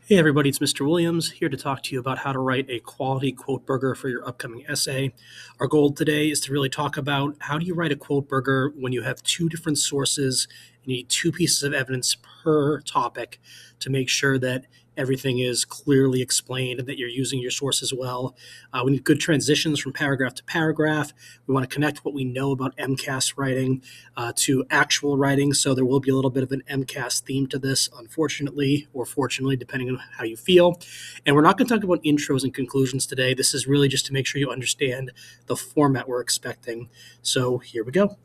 Hey everybody, it's Mr. Williams here to talk to you about how to write a quality quote burger for your upcoming essay. Our goal today is to really talk about how do you write a quote burger when you have two different sources and you need two pieces of evidence per topic to make sure that everything is clearly explained and that you're using your sources well. We need good transitions from paragraph to paragraph. We want to connect what we know about MCAS writing to actual writing. So there will be a little bit of an MCAS theme to this, unfortunately, or fortunately, depending on how you feel. And we're not going to talk about intros and conclusions today. This is really just to make sure you understand the format we're expecting. So here we go.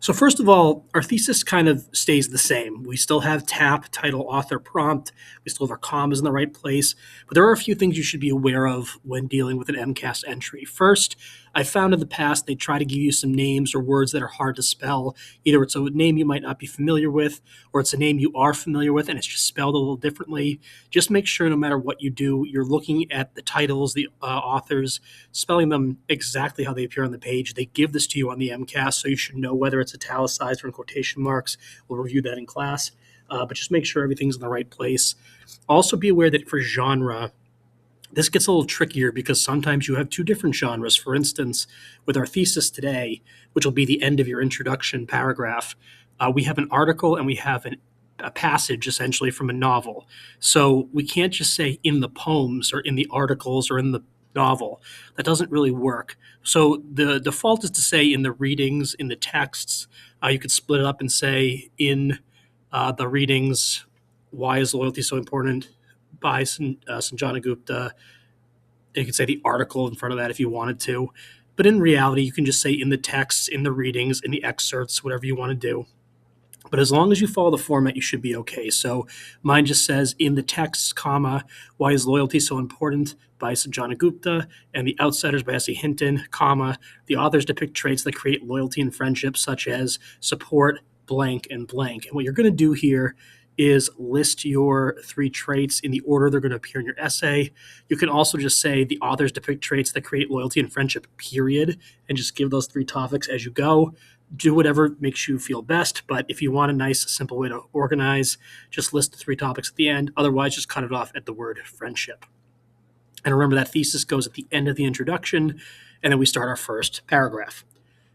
So first of all, our thesis kind of stays the same. We still have tap, title, author, prompt. We still have our commas in the right place. But there are a few things you should be aware of when dealing with an MCAS entry. First, I found in the past they try to give you some names or words that are hard to spell. Either it's a name you might not be familiar with, or it's a name you are familiar with and it's just spelled a little differently. Just make sure no matter what you do, you're looking at the titles, the authors, spelling them exactly how they appear on the page. They give this to you on the MCAS, so you should know whether it's italicized or in quotation marks. We'll review that in class, but just make sure everything's in the right place. Also be aware that for genre, this gets a little trickier because sometimes you have two different genres. For instance, with our thesis today, which will be the end of your introduction paragraph, we have an article and we have a passage essentially from a novel. So we can't just say in the poems or in the articles or in the novel. That doesn't really work. So the default is to say in the readings, in the texts. You could split it up and say in the readings, why is loyalty so important? By Sanjana Gupta. You could say the article in front of that if you wanted to. But in reality, you can just say in the texts, in the readings, in the excerpts, whatever you want to do. But as long as you follow the format, you should be okay. So mine just says in the text, comma, why is loyalty so important by Sanjana Gupta, and The Outsiders by S.E. Hinton, comma, the authors depict traits that create loyalty and friendship, such as support, blank, and blank. And what you're going to do here is list your three traits in the order they're going to appear in your essay. You can also just say the authors depict traits that create loyalty and friendship, period, and just give those three topics as you go. Do whatever makes you feel best, but if you want a nice, simple way to organize, just list the three topics at the end. Otherwise, just cut it off at the word friendship. And remember that thesis goes at the end of the introduction, and then we start our first paragraph.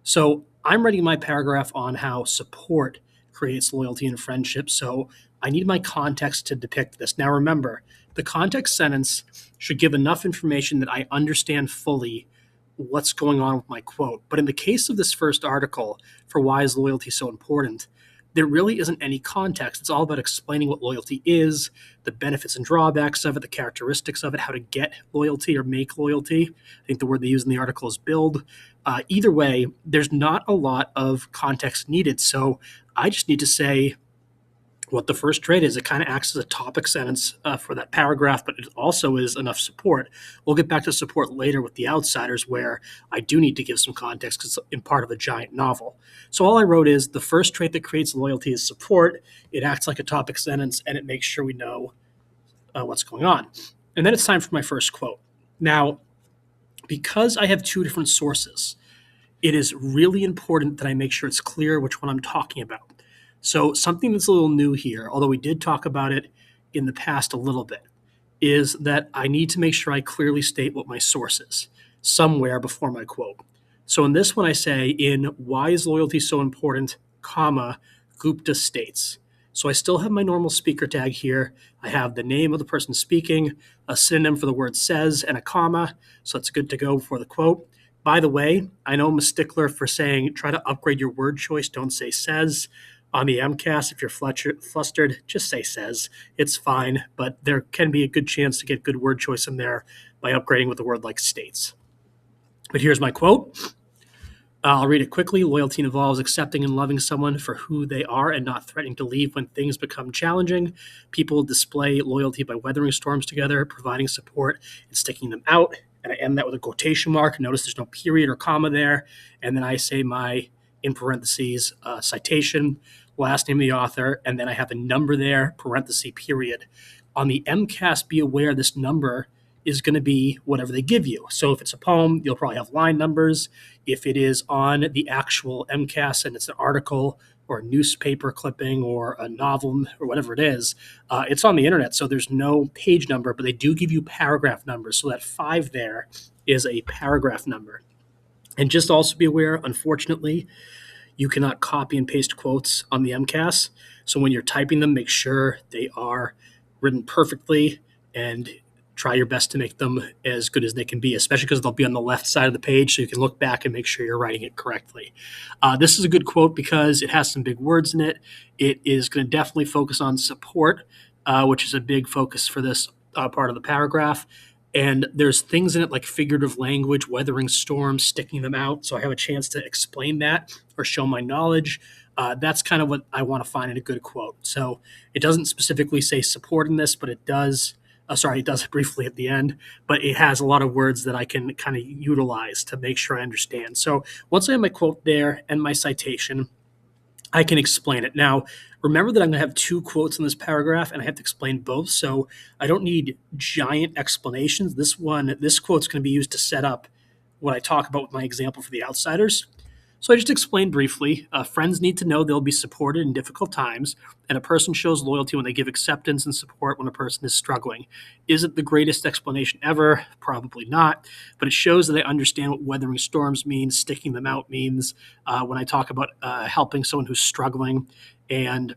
So I'm writing my paragraph on how support creates loyalty and friendship. So I need my context to depict this. Now remember, the context sentence should give enough information that I understand fully what's going on with my quote. But in the case of this first article, for why is loyalty so important, there really isn't any context. It's all about explaining what loyalty is, the benefits and drawbacks of it, the characteristics of it, how to get loyalty or make loyalty. I think the word they use in the article is build. Either way, there's not a lot of context needed. So I just need to say what the first trait is. It kind of acts as a topic sentence for that paragraph, but it also is enough support. We'll get back to support later with The Outsiders, where I do need to give some context because it's in part of a giant novel. So all I wrote is the first trait that creates loyalty is support. It acts like a topic sentence, and it makes sure we know what's going on. And then it's time for my first quote. Now, because I have two different sources, it is really important that I make sure it's clear which one I'm talking about. So something that's a little new here, although we did talk about it in the past a little bit, is that I need to make sure I clearly state what my source is somewhere before my quote. So in this one, I say, in why is loyalty so important, comma, Gupta states. So I still have my normal speaker tag here. I have the name of the person speaking, a synonym for the word says, and a comma. So it's good to go before the quote. By the way, I know I'm a stickler for saying try to upgrade your word choice. Don't say says. On the MCAS, if you're flustered, just say says. It's fine, but there can be a good chance to get good word choice in there by upgrading with a word like states. But here's my quote. I'll read it quickly. Loyalty involves accepting and loving someone for who they are and not threatening to leave when things become challenging. People display loyalty by weathering storms together, providing support, and sticking them out. And I end that with a quotation mark. Notice there's no period or comma there. And then I say my, in parentheses, citation, last name of the author, and then I have a number there, parenthesis, period. On the MCAS, be aware this number is going to be whatever they give you. So if it's a poem, you'll probably have line numbers. If it is on the actual MCAS and it's an article, or a newspaper clipping or a novel or whatever it is, it's on the internet. So there's no page number, but they do give you paragraph numbers. So that 5 there is a paragraph number. And just also be aware, unfortunately, you cannot copy and paste quotes on the MCAS. So when you're typing them, make sure they are written perfectly and try your best to make them as good as they can be, especially because they'll be on the left side of the page so you can look back and make sure you're writing it correctly. This is a good quote because it has some big words in it. It is going to definitely focus on support, which is a big focus for this part of the paragraph. And there's things in it like figurative language, weathering storms, sticking them out. So I have a chance to explain that or show my knowledge. That's kind of what I want to find in a good quote. So it doesn't specifically say support in this, but it does. It does briefly at the end, but it has a lot of words that I can kind of utilize to make sure I understand. So once I have my quote there and my citation, I can explain it. Now, remember that I'm going to have 2 quotes in this paragraph and I have to explain both. So I don't need giant explanations. This quote's going to be used to set up what I talk about with my example for the outsiders. So I just explained briefly, friends need to know they'll be supported in difficult times, and a person shows loyalty when they give acceptance and support when a person is struggling. Is it the greatest explanation ever? Probably not, but it shows that I understand what weathering storms means, sticking them out means, when I talk about helping someone who's struggling. And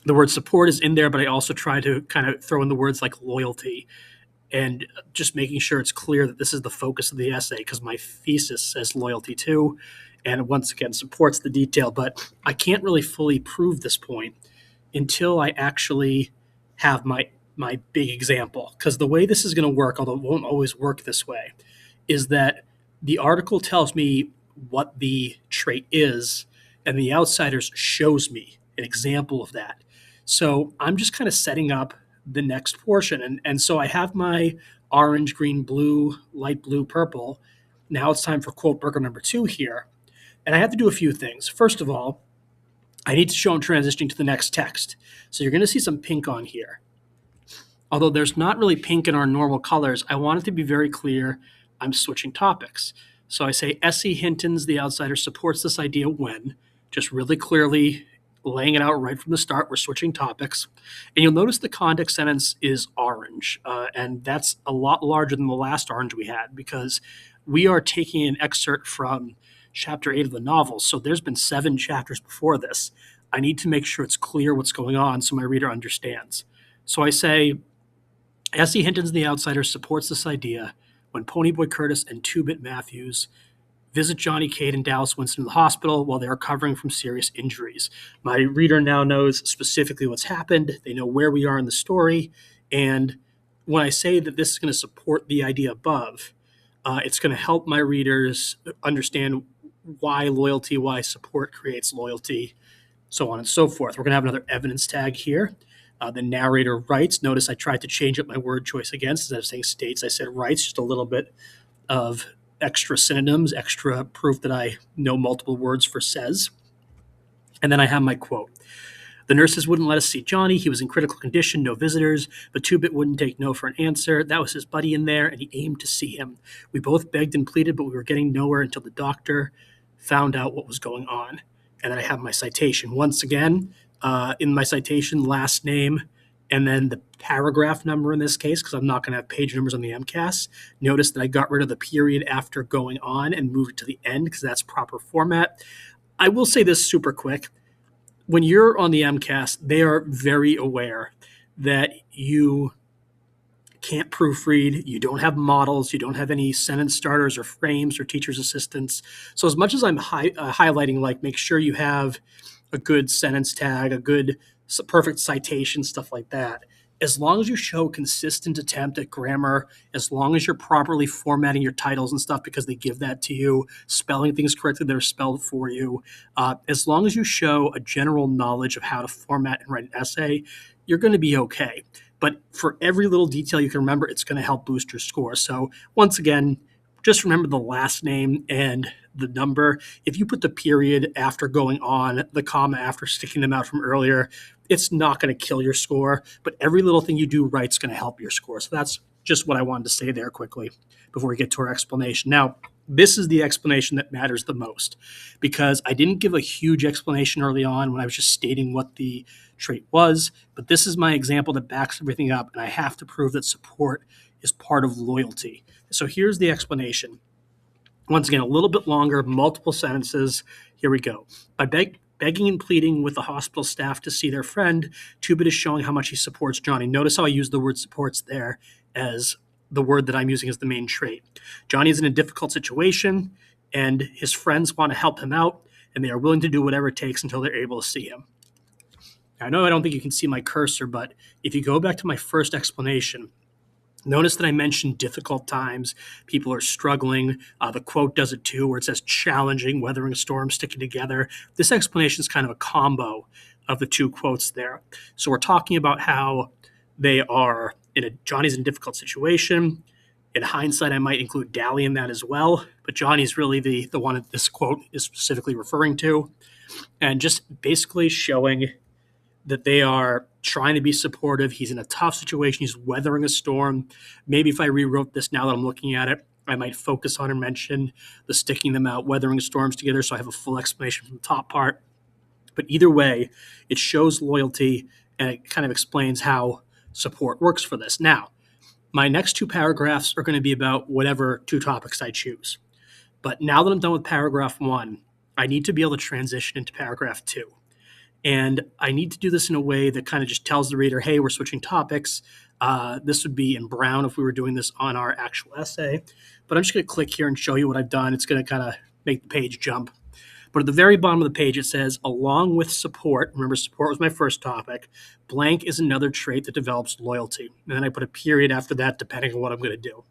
the word support is in there, but I also try to kind of throw in the words like loyalty and just making sure it's clear that this is the focus of the essay because my thesis says loyalty too, and once again supports the detail. But I can't really fully prove this point until I actually have my big example, because the way this is going to work, although it won't always work this way, is that the article tells me what the trait is and the outsiders shows me an example of that. So I'm just kind of setting up the next portion. And so I have my orange, green, blue, light blue, purple. Now it's time for Quoteburger number 2 here. And I have to do a few things. First of all, I need to show I'm transitioning to the next text. So you're going to see some pink on here. Although there's not really pink in our normal colors, I want it to be very clear I'm switching topics. So I say S.E. Hinton's The Outsider supports this idea when, just really clearly laying it out right from the start, we're switching topics. And you'll notice the context sentence is orange, and that's a lot larger than the last orange we had because we are taking an excerpt from chapter 8 of the novel. So there's been 7 chapters before this. I need to make sure it's clear what's going on so my reader understands. So I say, S.E. Hinton's The Outsider supports this idea when Ponyboy Curtis and Two-Bit Matthews visit Johnny Cade and Dallas Winston in the hospital while they are recovering from serious injuries. My reader now knows specifically what's happened. They know where we are in the story. And when I say that this is going to support the idea above, it's going to help my readers understand why loyalty, why support creates loyalty, so on and so forth. We're going to have another evidence tag here. The narrator writes. Notice I tried to change up my word choice again. Instead of saying states, I said writes, just a little bit of extra synonyms, extra proof that I know multiple words for says. And then I have my quote. The nurses wouldn't let us see Johnny. He was in critical condition, no visitors, but Two-Bit wouldn't take no for an answer. That was his buddy in there, and he aimed to see him. We both begged and pleaded, but we were getting nowhere until the doctor found out what was going on. And then I have my citation. Once again, in my citation, last name, and then the paragraph number in this case, because I'm not going to have page numbers on the MCAS. Notice that I got rid of the period after going on and moved it to the end because that's proper format. I will say this super quick. When you're on the MCAS, they are very aware that you can't proofread, you don't have models, you don't have any sentence starters or frames or teacher's assistants. So as much as I'm highlighting, like, make sure you have a good sentence tag, a good perfect citation, stuff like that, as long as you show consistent attempt at grammar, as long as you're properly formatting your titles and stuff because they give that to you, spelling things correctly that are spelled for you, as long as you show a general knowledge of how to format and write an essay, you're going to be okay. But for every little detail you can remember, it's going to help boost your score. So once again, just remember the last name and the number. If you put the period after going on, the comma after sticking them out from earlier, it's not going to kill your score. But every little thing you do right is going to help your score. So that's just what I wanted to say there quickly before we get to our explanation. Now, This is the explanation that matters the most, because I didn't give a huge explanation early on when I was just stating what the trait was, but this is my example that backs everything up, and I have to prove that support is part of loyalty. So here's the explanation. Once again, a little bit longer, multiple sentences. Here we go. By begging and pleading with the hospital staff to see their friend, Tubit is showing how much he supports Johnny. Notice how I use the word supports there as the word that I'm using as the main trait. Johnny is in a difficult situation, and his friends want to help him out, and they are willing to do whatever it takes until they're able to see him. I know I don't think you can see my cursor, but if you go back to my first explanation, notice that I mentioned difficult times. People are struggling. The quote does it too, where it says challenging, weathering a storm, sticking together. This explanation is kind of a combo of the two quotes there. So we're talking about how they are Johnny's in a difficult situation. In hindsight, I might include Dally in that as well, but Johnny's really the one that this quote is specifically referring to, and just basically showing that they are trying to be supportive. He's in a tough situation. He's weathering a storm. Maybe if I rewrote this now that I'm looking at it, I might focus on and mention the sticking them out, weathering storms together, so I have a full explanation from the top part. But either way, it shows loyalty, and it kind of explains how support works for this. Now, my next two paragraphs are going to be about whatever two topics I choose. But now that I'm done with paragraph one, I need to be able to transition into paragraph two. And I need to do this in a way that kind of just tells the reader, hey, we're switching topics. This would be in brown if we were doing this on our actual essay. But I'm just going to click here and show you what I've done. It's going to kind of make the page jump. But at the very bottom of the page, it says, along with support, remember support was my first topic, blank is another trait that develops loyalty. And then I put a period after that, depending on what I'm going to do.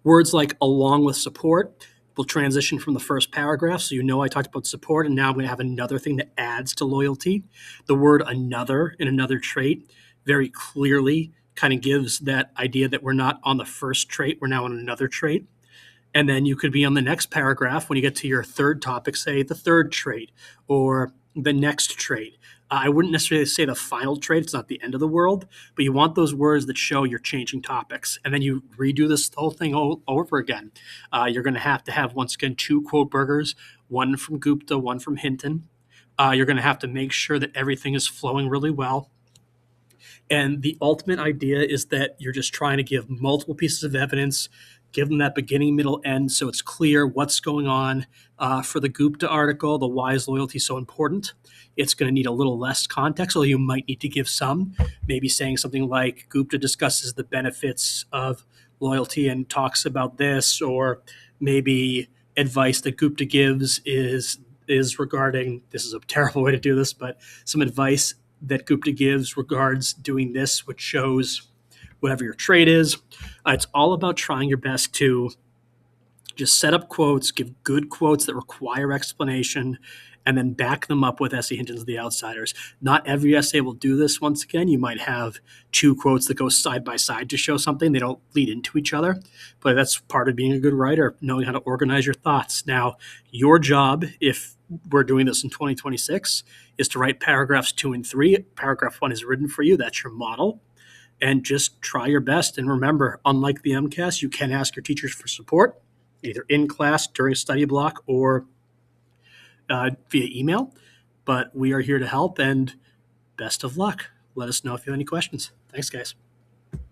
Words like along with support will transition from the first paragraph. So you know I talked about support, and now I'm going to have another thing that adds to loyalty. The word another in another trait very clearly kind of gives that idea that we're not on the first trait, we're now on another trait. And then you could be on the next paragraph when you get to your third topic, say the third trait or the next trait. I wouldn't necessarily say the final trait. It's not the end of the world, but you want those words that show you're changing topics. And then you redo this whole thing all over again. You're going to have, once again, two Quoteburgers, one from Gupta, one from Hinton. You're going to have to make sure that everything is flowing really well. And the ultimate idea is that you're just trying to give multiple pieces of evidence, give them that beginning, middle, end, so it's clear what's going on. For the Gupta article, the why is loyalty so important? It's going to need a little less context, although you might need to give some. Maybe saying something like Gupta discusses the benefits of loyalty and talks about this, or maybe advice that Gupta gives is regarding, this is a terrible way to do this, but some advice that Gupta gives regards doing this, which shows whatever your trait is. It's all about trying your best to just set up quotes, give good quotes that require explanation, and then back them up with essay hints of the outsiders. Not every essay will do this. Once again, you might have two quotes that go side by side to show something. They don't lead into each other, but that's part of being a good writer, knowing how to organize your thoughts. Now, your job, if we're doing this in 2026, is to write paragraphs 2 and 3. Paragraph 1 is written for you. That's your model. And just try your best. And remember, unlike the MCAS, you can ask your teachers for support, either in class, during a study block, or via email. But we are here to help, and best of luck. Let us know if you have any questions. Thanks, guys.